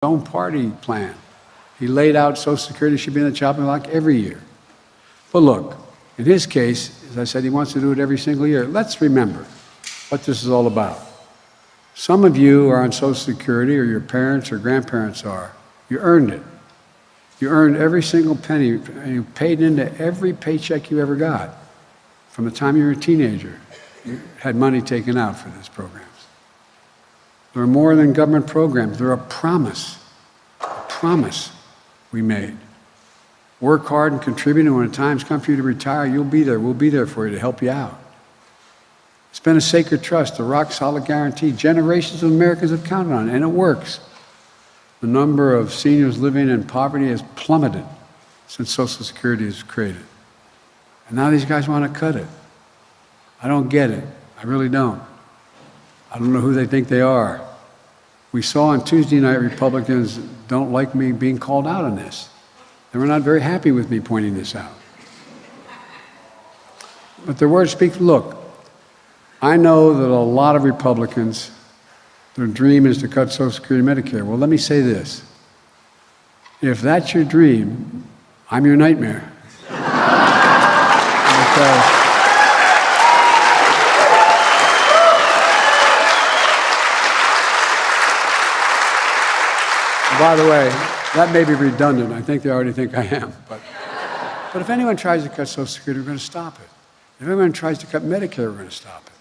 own party plan. He laid out Social Security should be in the chopping block every year. But look, in his case, as I said, he wants to do it every single year. Let's remember what this is all about. Some of you are on Social Security, or your parents or grandparents are. You earned it. You earned every single penny, and you paid into every paycheck you ever got. From the time you were a teenager, you had money taken out for these programs. There are more than government programs. They're a promise we made. Work hard and contribute, and when the time's come for you to retire, you'll be there. We'll be there for you to help you out. It's been a sacred trust, a rock-solid guarantee. Generations of Americans have counted on it, and it works. The number of seniors living in poverty has plummeted since Social Security was created. And now these guys want to cut it. I don't get it. I really don't. I don't know who they think they are. We saw on Tuesday night Republicans don't like me being called out on this. They were not very happy with me pointing this out. But their words speak. Look, I know that a lot of Republicans, their dream is to cut Social Security and Medicare. Well, let me say this. If that's your dream, I'm your nightmare. By the way, that may be redundant. I think they already think I am. But if anyone tries to cut Social Security, we're going to stop it. If anyone tries to cut Medicare, we're going to stop it.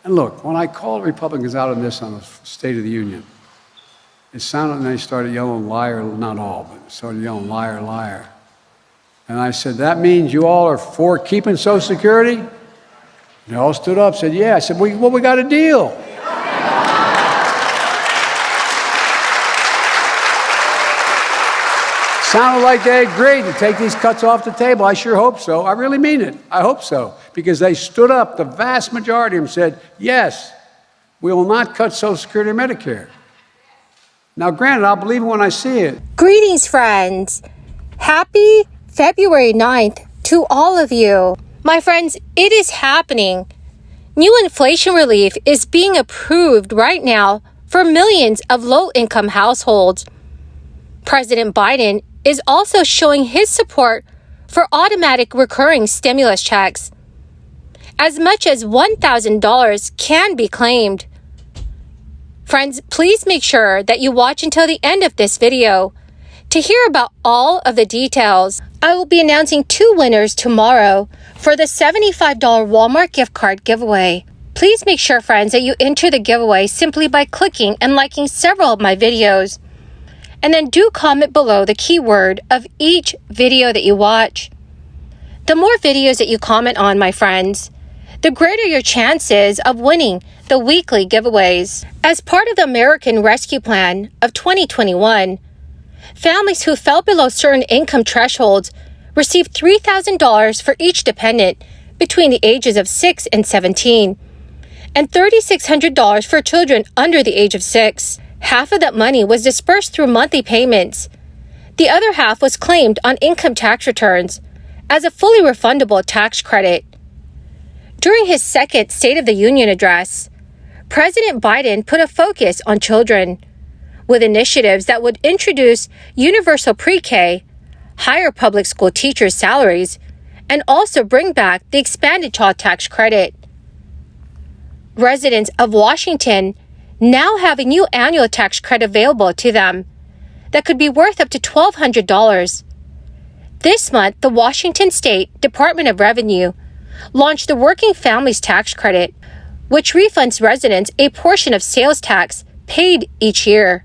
And look, when I called Republicans out on this on the State of the Union, it sounded, and they started yelling liar, not all, but started yelling liar, liar. And I said, that means you all are for keeping Social Security? And they all stood up and said, yeah. I said, well, we got a deal. Sounded like they agreed to take these cuts off the table. I sure hope so. I really mean it. I hope so. Because they stood up, the vast majority of them said, yes, we will not cut Social Security or Medicare. Now, granted, I'll believe it when I see it. Greetings, friends. Happy February 9th to all of you. My friends, it is happening. New inflation relief is being approved right now for millions of low-income households. President Biden is also showing his support for automatic recurring stimulus checks. As much as $1,000 can be claimed. Friends, please make sure that you watch until the end of this video to hear about all of the details. I will be announcing 2 winners tomorrow for the $75 Walmart gift card giveaway. Please make sure, friends, that you enter the giveaway simply by clicking and liking several of my videos. And then do comment below the keyword of each video that you watch. The more videos that you comment on, my friends, the greater your chances of winning the weekly giveaways. As part of the American Rescue Plan of 2021, families who fell below certain income thresholds received $3,000 for each dependent between the ages of 6 and 17, and $3,600 for children under the age of 6. Half of that money was dispersed through monthly payments. The other half was claimed on income tax returns as a fully refundable tax credit. During his second State of the Union address, President Biden put a focus on children, with initiatives that would introduce universal pre-K, higher public school teachers' salaries, and also bring back the expanded child tax credit. Residents of Washington now have a new annual tax credit available to them that could be worth up to $1,200. This month, the Washington State Department of Revenue launched the Working Families Tax Credit, which refunds residents a portion of sales tax paid each year.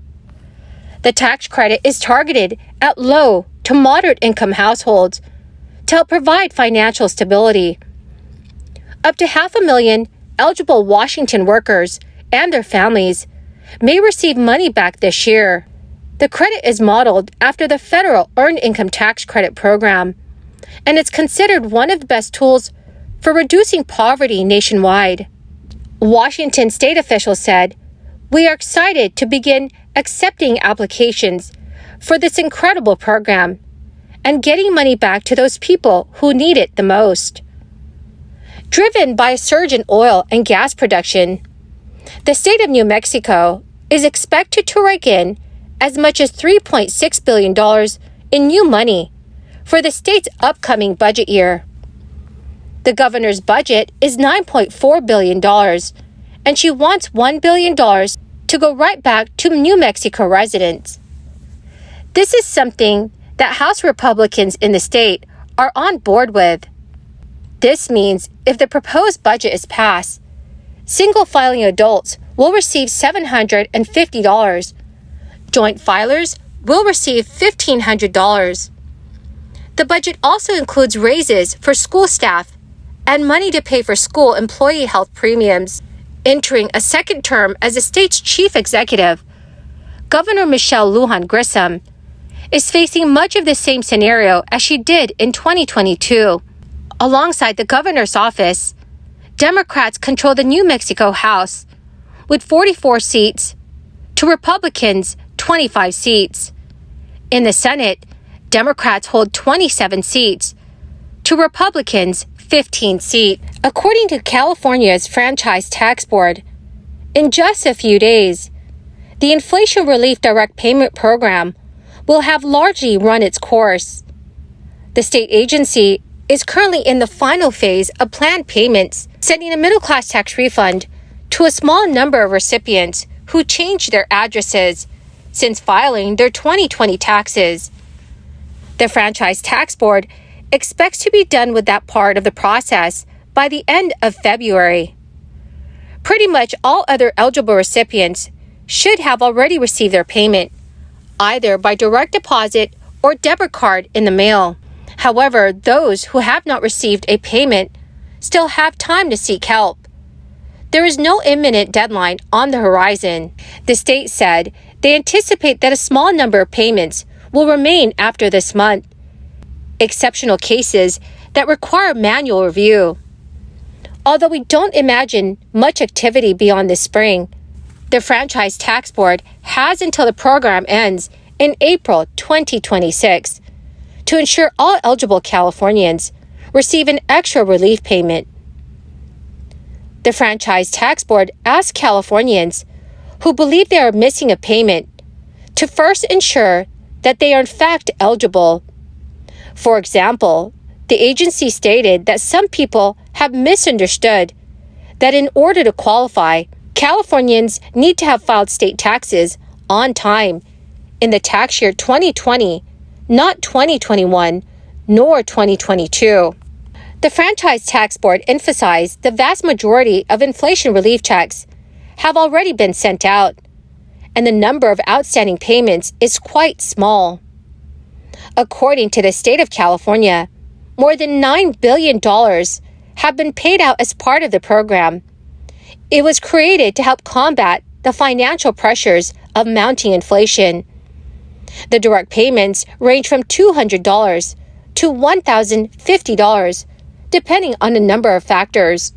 The tax credit is targeted at low to moderate income households to help provide financial stability. Up to 500,000 eligible Washington workers and their families may receive money back this year. The credit is modeled after the federal Earned Income Tax Credit program, and it's considered one of the best tools for reducing poverty nationwide. Washington state officials said, "We are excited to begin accepting applications for this incredible program and getting money back to those people who need it the most." Driven by a surge in oil and gas production, the state of New Mexico is expected to rake in as much as $3.6 billion in new money for the state's upcoming budget year. The governor's budget is $9.4 billion, and she wants $1 billion to go right back to New Mexico residents. This is something that House Republicans in the state are on board with. This means if the proposed budget is passed, single-filing adults will receive $750. Joint filers will receive $1,500. The budget also includes raises for school staff and money to pay for school employee health premiums. Entering a second term as the state's chief executive, Governor Michelle Lujan Grisham is facing much of the same scenario as she did in 2022. Alongside the governor's office, Democrats control the New Mexico House with 44 seats to Republicans' 25 seats. In the Senate, Democrats hold 27 seats to Republicans' 15 seats. According to California's Franchise Tax Board, in just a few days, the Inflation Relief Direct Payment Program will have largely run its course. The state agency is currently in the final phase of planned payments, sending a middle-class tax refund to a small number of recipients who changed their addresses since filing their 2020 taxes. The Franchise Tax Board expects to be done with that part of the process by the end of February. Pretty much all other eligible recipients should have already received their payment, either by direct deposit or debit card in the mail. However, those who have not received a payment still have time to seek help. There is no imminent deadline on the horizon. The state said they anticipate that a small number of payments will remain after this month, exceptional cases that require manual review. Although we don't imagine much activity beyond this spring, the Franchise Tax Board has until the program ends in April 2026 to ensure all eligible Californians receive an extra relief payment. The Franchise Tax Board asks Californians who believe they are missing a payment to first ensure that they are in fact eligible. For example, the agency stated that some people have misunderstood that in order to qualify, Californians need to have filed state taxes on time in the tax year 2020, not 2021, nor 2022. The Franchise Tax Board emphasized the vast majority of inflation relief checks have already been sent out, and the number of outstanding payments is quite small. According to the state of California, more than $9 billion have been paid out as part of the program. It was created to help combat the financial pressures of mounting inflation. The direct payments range from $200 to $1,050, depending on a number of factors.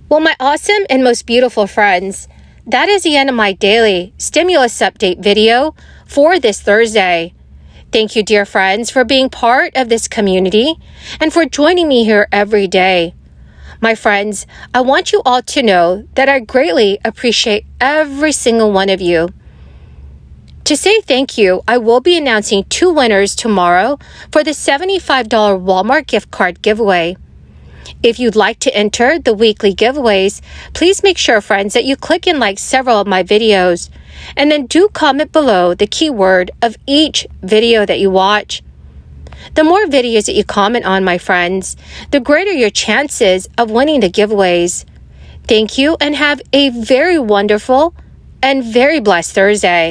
Well, my awesome and most beautiful friends, that is the end of my daily stimulus update video for this Thursday. Thank you, dear friends, for being part of this community and for joining me here every day. My friends, I want you all to know that I greatly appreciate every single one of you. To say thank you, I will be announcing 2 winners tomorrow for the $75 Walmart gift card giveaway. If you'd like to enter the weekly giveaways, please make sure, friends, that you click and like several of my videos, and then do comment below the keyword of each video that you watch. The more videos that you comment on, my friends, the greater your chances of winning the giveaways. Thank you, and have a very wonderful and very blessed Thursday.